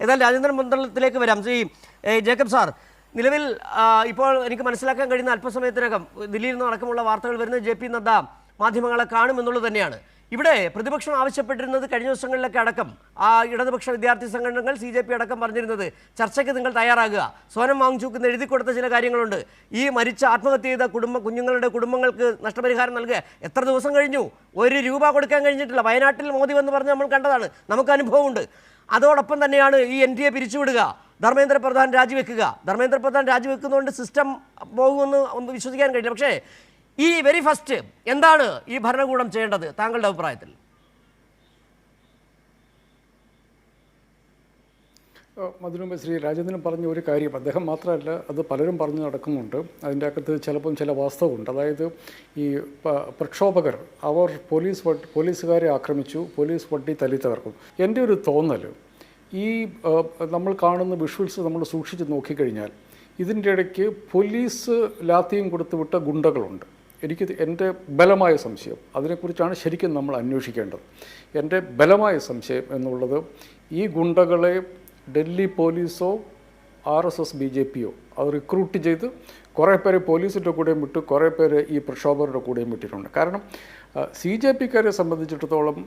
ഏതായാലും രാജ്യാന്തര മണ്ഡലത്തിലേക്ക് വരാം. ശ്രീ ജേക്കബ് സാർ, നിലവിൽ ഇപ്പോൾ എനിക്ക് മനസ്സിലാക്കാൻ കഴിയുന്ന അല്പസമയത്തിനകം ദില്ലിയിൽ നിന്ന് അടക്കമുള്ള വാർത്തകൾ വരുന്നത് JP നദ്ദ മാധ്യമങ്ങളെ കാണുമെന്നുള്ളത് തന്നെയാണ്. ഇവിടെ പ്രതിപക്ഷം ആവശ്യപ്പെട്ടിരുന്നത് കഴിഞ്ഞ ദിവസങ്ങളിലൊക്കെ അടക്കം ഇടതുപക്ഷ വിദ്യാർത്ഥി സംഘടനകൾ CJP അടക്കം പറഞ്ഞിരുന്നത് ചർച്ചയ്ക്ക് നിങ്ങൾ തയ്യാറാകുക, സോനം വാങ്ചുക്കിന് എഴുതി കൊടുത്ത ചില കാര്യങ്ങളുണ്ട്, ഈ മരിച്ച ആത്മഹത്യ ചെയ്ത കുഞ്ഞുങ്ങളുടെ കുടുംബങ്ങൾക്ക് നഷ്ടപരിഹാരം നൽകുക. എത്ര ദിവസം കഴിഞ്ഞു, ₹1 കൊടുക്കാൻ കഴിഞ്ഞിട്ടില്ല. വയനാട്ടിൽ മോദി വന്ന് പറഞ്ഞ് നമ്മൾ കണ്ടതാണ്, നമുക്ക് അനുഭവമുണ്ട്. അതോടൊപ്പം തന്നെയാണ് ഈ NDA പിരിച്ചുവിടുക, ധർമ്മേന്ദ്ര പ്രധാൻ രാജിവെക്കുക. ധർമ്മേന്ദ്ര പ്രധാൻ രാജിവെക്കുന്നതുകൊണ്ട് സിസ്റ്റം പോകുമെന്ന് വിശ്വസിക്കാൻ കഴിയില്ല. പക്ഷേ ഈ വെരി ഫസ്റ്റ് എന്താണ് ഈ ഭരണകൂടം ചെയ്യേണ്ടത് താങ്കളുടെ അഭിപ്രായത്തിൽ? അതിനു മുമ്പ് ശ്രീ രാജേന്ദ്രൻ പറഞ്ഞ ഒരു കാര്യം അദ്ദേഹം മാത്രമല്ല, അത് പലരും പറഞ്ഞു നടക്കുന്നുണ്ട്. അതിൻ്റെ അകത്ത് ചില വാസ്തവമുണ്ട്. അതായത് ഈ പ്രക്ഷോഭകർ അവർ പോലീസുകാരെ ആക്രമിച്ചു, പോലീസ് വണ്ടി തല്ലി തകർക്കും. എൻ്റെ ഒരു തോന്നൽ, ഈ നമ്മൾ കാണുന്ന വിഷ്വൽസ് നമ്മൾ സൂക്ഷിച്ച് നോക്കിക്കഴിഞ്ഞാൽ ഇതിൻ്റെ ഇടയ്ക്ക് പോലീസ് ലാത്തിയും കൊടുത്തുവിട്ട ഗുണ്ടകളുണ്ട്. എൻ്റെ ബലമായ സംശയം, അതിനെക്കുറിച്ചാണ് ശരിക്കും നമ്മൾ അന്വേഷിക്കേണ്ടത്. എൻ്റെ ബലമായ സംശയം എന്നുള്ളത്, ഈ ഗുണ്ടകളെ ഡൽഹി പോലീസോ RSS BJPയോ അത് റിക്രൂട്ട് ചെയ്ത് കുറേ പേരെ പോലീസിൻ്റെ കൂടെയും വിട്ട് കുറേ പേര് ഈ പ്രക്ഷോഭകരുടെ കൂടെയും വിട്ടിട്ടുണ്ട്. കാരണം CJPക്കാരെ സംബന്ധിച്ചിടത്തോളം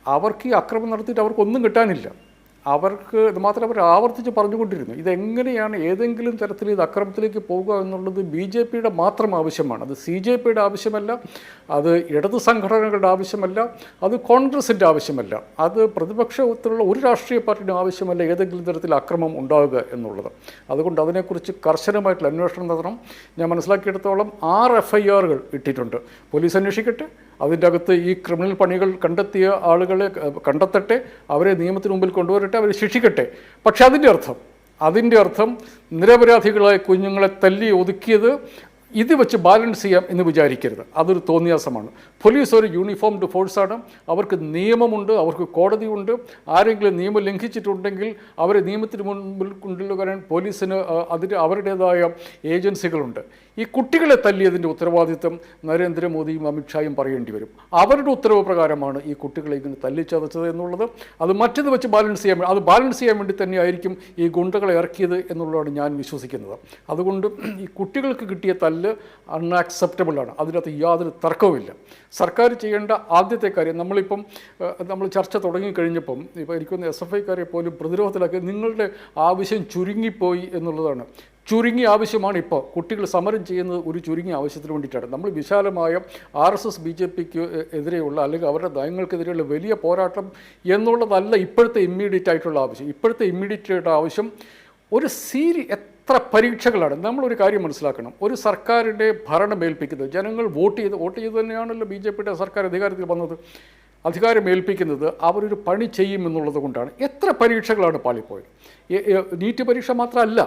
അവർക്ക് ഈ അക്രമം നടത്തിയിട്ട് അവർക്കൊന്നും കിട്ടാനില്ല. അവർക്ക് ഇത് മാത്രമേ അവർ ആവർത്തിച്ച് പറഞ്ഞുകൊണ്ടിരുന്നു. ഇതെങ്ങനെയാണ് ഏതെങ്കിലും തരത്തിൽ ഇത് അക്രമത്തിലേക്ക് പോകുക എന്നുള്ളത് BJPയുടെ മാത്രം ആവശ്യമാണ്. അത് CJPയുടെ ആവശ്യമല്ല, അത് ഇടതു സംഘടനകളുടെ ആവശ്യമല്ല, അത് കോൺഗ്രസിൻ്റെ ആവശ്യമല്ല, അത് പ്രതിപക്ഷത്തിലുള്ള ഒരു രാഷ്ട്രീയ പാർട്ടിയുടെ ആവശ്യമല്ല ഏതെങ്കിലും തരത്തിൽ അക്രമം ഉണ്ടാവുക എന്നുള്ളത്. അതുകൊണ്ട് അതിനെക്കുറിച്ച് കർശനമായിട്ടുള്ള അന്വേഷണം നടത്തണം. ഞാൻ മനസ്സിലാക്കിയെടുത്തോളം 6 FIRകൾ ഇട്ടിട്ടുണ്ട്. പോലീസ് അന്വേഷിക്കട്ടെ, അതിൻ്റെ അകത്ത് ഈ ക്രിമിനൽ പണികൾ കണ്ടെത്തിയ ആളുകളെ കണ്ടെത്തട്ടെ, അവരെ നിയമത്തിന് മുമ്പിൽ കൊണ്ടുവരട്ടെ, അവരെ ശിക്ഷിക്കട്ടെ. പക്ഷെ അതിൻ്റെ അർത്ഥം നിരപരാധികളായ കുഞ്ഞുങ്ങളെ തല്ലി ഒതുക്കിയത് ഇത് വെച്ച് ബാലൻസ് ചെയ്യാം എന്ന് വിചാരിക്കരുത്. അതൊരു തോന്നിയാസമാണ്. പോലീസ് ഒരു യൂണിഫോംഡ് ഫോഴ്സാണ്. അവർക്ക് നിയമമുണ്ട്, അവർക്ക് കോടതിയുണ്ട്. ആരെങ്കിലും നിയമം ലംഘിച്ചിട്ടുണ്ടെങ്കിൽ അവരെ നിയമത്തിന് മുൻപിൽ കൊണ്ടുവരാൻ പോലീസിന് അവരുടേതായ ഏജൻസികളുണ്ട്. ഈ കുട്ടികളെ തല്ലിയതിൻ്റെ ഉത്തരവാദിത്വം നരേന്ദ്രമോദിയും അമിത്ഷായും പറയേണ്ടി വരും. അവരുടെ ഉത്തരവ് പ്രകാരമാണ് ഈ കുട്ടികളെ ഇങ്ങനെ തല്ലിച്ചതച്ചത് എന്നുള്ളത്. അത് മറ്റത് വെച്ച് ബാലൻസ് ചെയ്യാൻ വേണ്ടി തന്നെയായിരിക്കും ഈ ഗുണ്ടകളെ ഇറക്കിയത് എന്നുള്ളതാണ് ഞാൻ വിശ്വസിക്കുന്നത്. അതുകൊണ്ട് ഈ കുട്ടികൾക്ക് കിട്ടിയ തല്ല് അൺആക്സെപ്റ്റബിൾ ആണ്. അതിനകത്ത് യാതൊരു തർക്കവുമില്ല. സർക്കാർ ചെയ്യേണ്ട ആദ്യത്തെ കാര്യം, നമ്മൾ ചർച്ച തുടങ്ങിക്കഴിഞ്ഞപ്പം ഇപ്പോൾ എനിക്കൊന്ന് SFIക്കാരെ പോലും പ്രതിരോധത്തിലാക്കി നിങ്ങളുടെ ആവശ്യം ചുരുങ്ങിപ്പോയി എന്നുള്ളതാണ്. ചുരുങ്ങിയ ആവശ്യമാണ് ഇപ്പോൾ. കുട്ടികൾ സമരം ചെയ്യുന്നത് ഒരു ചുരുങ്ങിയ ആവശ്യത്തിന് വേണ്ടിയിട്ടാണ്. നമ്മൾ വിശാലമായ RSS BJPക്ക് എതിരെയുള്ള അല്ലെങ്കിൽ അവരുടെ നയങ്ങൾക്കെതിരെയുള്ള വലിയ പോരാട്ടം എന്നുള്ളതല്ല ഇപ്പോഴത്തെ ഇമ്മീഡിയറ്റ് ആയിട്ടുള്ള ആവശ്യം. ഇപ്പോഴത്തെ ഇമ്മീഡിയറ്റ് ആവശ്യം ഒരു എത്ര പരീക്ഷകളാണ്. നമ്മളൊരു കാര്യം മനസ്സിലാക്കണം, ഒരു സർക്കാരിൻ്റെ ഭരണം ഏൽപ്പിക്കുന്നത് ജനങ്ങൾ വോട്ട് ചെയ്ത് തന്നെയാണല്ലോ BJPയുടെ സർക്കാർ അധികാരത്തിൽ വന്നത്. അധികാരം ഏൽപ്പിക്കുന്നത് അവരൊരു പണി ചെയ്യുമെന്നുള്ളത് കൊണ്ടാണ്. എത്ര പരീക്ഷകളാണ് പാളിപ്പോയത്. നീറ്റ് പരീക്ഷ മാത്രമല്ല,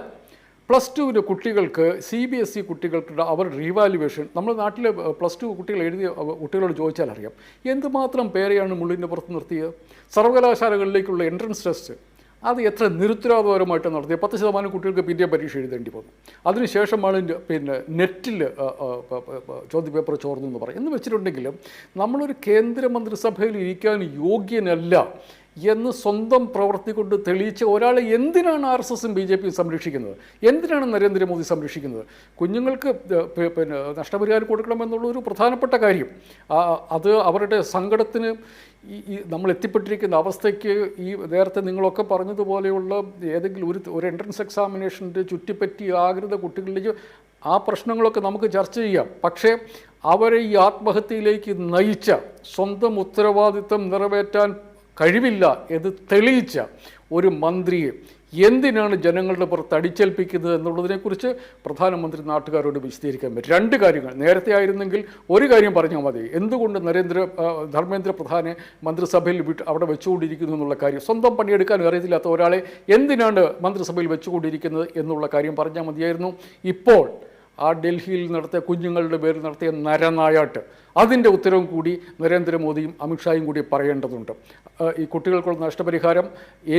+2 കുട്ടികൾക്ക് CBSE കുട്ടികൾക്ക് അവരുടെ റീവാലുവേഷൻ, നമ്മുടെ നാട്ടിൽ +2 കുട്ടികൾ എഴുതിയ കുട്ടികളോട് ചോദിച്ചാൽ അറിയാം എന്തുമാത്രം പേരെയാണ് മുള്ളിൻ്റെ പുറത്ത് നിർത്തിയത്. സർവകലാശാലകളിലേക്കുള്ള എൻട്രൻസ് ടെസ്റ്റ് അത് എത്ര നിരുത്തരവാദപരമായിട്ട് നടത്തിയത്. 10% കുട്ടികൾക്ക് PTE പരീക്ഷ എഴുതേണ്ടി വന്നു. അതിനുശേഷമാണ് നെറ്റിൽ ചോദ്യപേപ്പർ ചോർന്നു എന്ന് പറയും. എന്ന് വെച്ചിട്ടുണ്ടെങ്കിലും നമ്മളൊരു കേന്ദ്രമന്ത്രിസഭയിൽ ഇരിക്കാൻ യോഗ്യനല്ല എന്ന് സ്വന്തം പ്രവൃത്തി കൊണ്ട് തെളിയിച്ച ഒരാളെ എന്തിനാണ് RSSും BJPയും സംരക്ഷിക്കുന്നത്? എന്തിനാണ് നരേന്ദ്രമോദി സംരക്ഷിക്കുന്നത്? കുഞ്ഞുങ്ങൾക്ക് നഷ്ടപരിഹാരം കൊടുക്കണമെന്നുള്ള ഒരു പ്രധാനപ്പെട്ട കാര്യം, അത് അവരുടെ സങ്കടത്തിന് നമ്മൾ എത്തിപ്പെട്ടിരിക്കുന്ന അവസ്ഥയ്ക്ക് ഈ നേരത്തെ നിങ്ങളൊക്കെ പറഞ്ഞതുപോലെയുള്ള ഏതെങ്കിലും ഒരു എൻട്രൻസ് എക്സാമിനേഷൻ്റെ ചുറ്റിപ്പറ്റി ആകൃത കുട്ടികളിലേക്ക് ആ പ്രശ്നങ്ങളൊക്കെ നമുക്ക് ചർച്ച ചെയ്യാം. പക്ഷേ അവരെ ഈ ആത്മഹത്യയിലേക്ക് നയിച്ച, സ്വന്തം ഉത്തരവാദിത്വം നിറവേറ്റാൻ കഴിവില്ല എന്ന് തെളിയിച്ച ഒരു മന്ത്രിയെ എന്തിനാണ് ജനങ്ങളുടെ പുറത്ത് അടിച്ചേൽപ്പിക്കുന്നത് എന്നുള്ളതിനെക്കുറിച്ച് പ്രധാനമന്ത്രി നാട്ടുകാരോട് വിശദീകരിക്കാൻ പറ്റും. 2 കാര്യങ്ങൾ. നേരത്തെ ആയിരുന്നെങ്കിൽ ഒരു കാര്യം പറഞ്ഞാൽ മതി, എന്തുകൊണ്ട് ധർമ്മേന്ദ്ര പ്രധാനെ മന്ത്രിസഭയിൽ അവിടെ വെച്ചുകൊണ്ടിരിക്കുന്നു എന്നുള്ള കാര്യം. സ്വന്തം പണിയെടുക്കാൻ അറിയത്തില്ലാത്ത ഒരാളെ എന്തിനാണ് മന്ത്രിസഭയിൽ വെച്ചുകൊണ്ടിരിക്കുന്നത് എന്നുള്ള കാര്യം പറഞ്ഞാൽ മതിയായിരുന്നു. ഇപ്പോൾ ആ ഡൽഹിയിൽ നടത്തിയ കുഞ്ഞുങ്ങളുടെ പേരിൽ നടത്തിയ നരനായാട്ട്, അതിൻ്റെ ഉത്തരവും കൂടി നരേന്ദ്രമോദിയും അമിത്ഷായും കൂടി പറയേണ്ടതുണ്ട്. ഈ കുട്ടികൾക്കുള്ള നഷ്ടപരിഹാരം,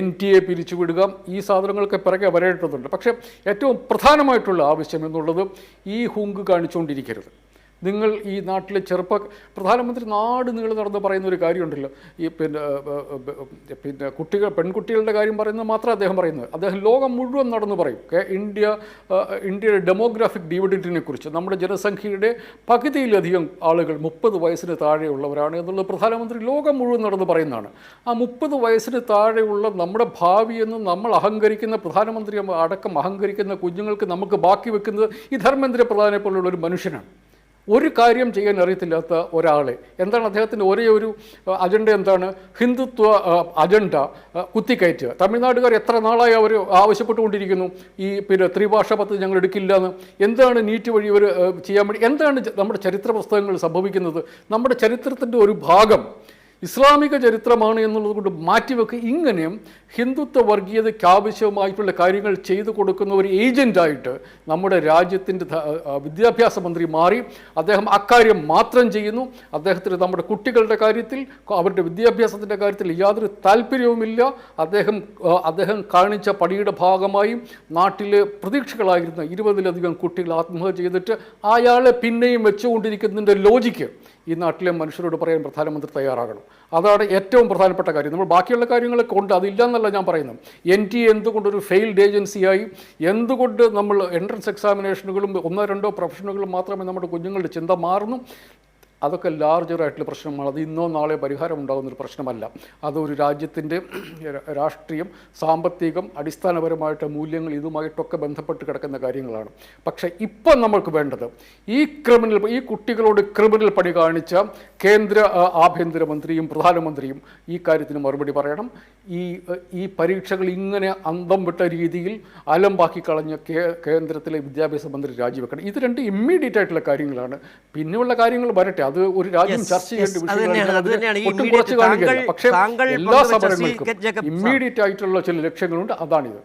NTA പിരിച്ചുവിടുക, ഈ സാധനങ്ങൾക്ക് പിറകെ വരേണ്ടതുണ്ട്. പക്ഷേ ഏറ്റവും പ്രധാനമായിട്ടുള്ള ആവശ്യം എന്നുള്ളത് ഈ ഹുങ്ക് കാണിച്ചുകൊണ്ടിരിക്കരുത്. നിങ്ങൾ ഈ നാട്ടിലെ പ്രധാനമന്ത്രി നാട് നിങ്ങൾ നടന്ന് പറയുന്ന ഒരു കാര്യമുണ്ടല്ലോ, ഈ പിന്നെ പെൺകുട്ടികളുടെ കാര്യം പറയുന്നത് മാത്രമേ അദ്ദേഹം പറയുന്നത്. അദ്ദേഹം ലോകം മുഴുവൻ നടന്ന് പറയും ഇന്ത്യയുടെ ഡെമോഗ്രാഫിക് ഡിവിഡൻറ്റിനെ കുറിച്ച്. നമ്മുടെ ജനസംഖ്യയുടെ പകുതിയിലധികം ആളുകൾ 30 വയസ്സിന് താഴെയുള്ളവരാണ് എന്നുള്ളത് പ്രധാനമന്ത്രി ലോകം മുഴുവൻ നടന്ന് പറയുന്നതാണ്. ആ 30 വയസ്സിന് താഴെയുള്ള നമ്മുടെ ഭാവിയെന്ന് നമ്മൾ അഹങ്കരിക്കുന്ന, പ്രധാനമന്ത്രി അടക്കം അഹങ്കരിക്കുന്ന കുഞ്ഞുങ്ങൾക്ക് നമുക്ക് ബാക്കി വെക്കുന്നത് ഈ ധർമ്മേന്ദ്ര പ്രധാനെ പോലുള്ള ഒരു മനുഷ്യനാണ്. ഒരു കാര്യം ചെയ്യാൻ അറിയത്തില്ലാത്ത ഒരാളെ. എന്താണ് അദ്ദേഹത്തിൻ്റെ ഒരേ ഒരു അജണ്ട? എന്താണ്? ഹിന്ദുത്വ അജണ്ട കുത്തിക്കയറ്റുക. തമിഴ്നാടുകാർ എത്ര നാളായി അവർ ആവശ്യപ്പെട്ടുകൊണ്ടിരിക്കുന്നു ഈ ത്രിഭാഷ പദ്ധതി ഞങ്ങൾ എടുക്കില്ല എന്ന്. എന്താണ് നീറ്റ് വഴി ഇവർ ചെയ്യാൻ വേണ്ടി? എന്താണ് നമ്മുടെ ചരിത്ര പുസ്തകങ്ങൾ സംഭവിക്കുന്നത്? നമ്മുടെ ചരിത്രത്തിൻ്റെ ഒരു ഭാഗം ഇസ്ലാമിക ചരിത്രമാണ് എന്നുള്ളത് കൊണ്ട് മാറ്റിവെക്കുക. ഇങ്ങനെയും ഹിന്ദുത്വ വർഗീയതയ്ക്ക് ആവശ്യമായിട്ടുള്ള കാര്യങ്ങൾ ചെയ്തു കൊടുക്കുന്ന ഒരു ഏജൻ്റായിട്ട് നമ്മുടെ രാജ്യത്തിൻ്റെ വിദ്യാഭ്യാസ മന്ത്രി മാറി. അദ്ദേഹം അക്കാര്യം മാത്രം ചെയ്യുന്നു. അദ്ദേഹത്തിന് നമ്മുടെ കുട്ടികളുടെ കാര്യത്തിൽ, അവരുടെ വിദ്യാഭ്യാസത്തിൻ്റെ കാര്യത്തിൽ യാതൊരു താല്പര്യവുമില്ല. അദ്ദേഹം കാണിച്ച പണിയുടെ ഭാഗമായി നാട്ടിൽ പ്രതീക്ഷകളായിരുന്ന 20-ലധികം കുട്ടികൾ ആത്മഹത്യ ചെയ്തിട്ട് അയാളെ പിന്നെയും വെച്ചുകൊണ്ടിരിക്കുന്നതിൻ്റെ ലോജിക്ക് ഈ നാട്ടിലെ മനുഷ്യരോട് പറയാൻ പ്രധാനമന്ത്രി തയ്യാറാകണം. അതാണ് ഏറ്റവും പ്രധാനപ്പെട്ട കാര്യം. നമ്മൾ ബാക്കിയുള്ള കാര്യങ്ങളൊക്കെ ഉണ്ട്, അതില്ല എന്നല്ല ഞാൻ പറയുന്നത്. NTA എന്തുകൊണ്ടൊരു ഫെയിൽഡ് ഏജൻസിയായി, എന്തുകൊണ്ട് നമ്മൾ എൻട്രൻസ് എക്സാമിനേഷനുകളും 1-2 പ്രൊഫഷനുകളും മാത്രമേ നമ്മുടെ കുഞ്ഞുങ്ങളുടെ ചിന്ത മാറുന്നു? അതൊക്കെ ലാർജറായിട്ടുള്ള പ്രശ്നമാണ്. അത് ഇന്നോ നാളെ പരിഹാരം ഉണ്ടാകുന്നൊരു പ്രശ്നമല്ല. അതൊരു രാജ്യത്തിൻ്റെ രാഷ്ട്രീയം, സാമ്പത്തികം, അടിസ്ഥാനപരമായിട്ട് മൂല്യങ്ങൾ ഇതുമായിട്ടൊക്കെ ബന്ധപ്പെട്ട് കിടക്കുന്ന കാര്യങ്ങളാണ്. പക്ഷേ ഇപ്പം നമ്മൾക്ക് വേണ്ടത് ഈ കുട്ടികളോട് ക്രിമിനൽ പണി കാണിച്ച കേന്ദ്ര ആഭ്യന്തരമന്ത്രിയും പ്രധാനമന്ത്രിയും ഈ കാര്യത്തിന് മറുപടി പറയണം. ഈ പരീക്ഷകൾ ഇങ്ങനെ അന്തം വിട്ട രീതിയിൽ അലമ്പാക്കി കളഞ്ഞ കേന്ദ്രത്തിലെ വിദ്യാഭ്യാസ മന്ത്രി രാജിവെക്കണം. ഇത് രണ്ട് ഇമ്മീഡിയറ്റ് ആയിട്ടുള്ള കാര്യങ്ങളാണ്. പിന്നെയുള്ള കാര്യങ്ങൾ വരട്ടെ, അത് ഒരു രാജ്യം ചർച്ച ചെയ്യേണ്ട വിഷയമാണ്. ഒട്ടും കുറച്ച് കാണിക്കില്ല. പക്ഷേ എല്ലാ സമരങ്ങൾക്കും ഇമ്മീഡിയറ്റ് ആയിട്ടുള്ള ചില ലക്ഷ്യങ്ങളുണ്ട്. അതാണിത്.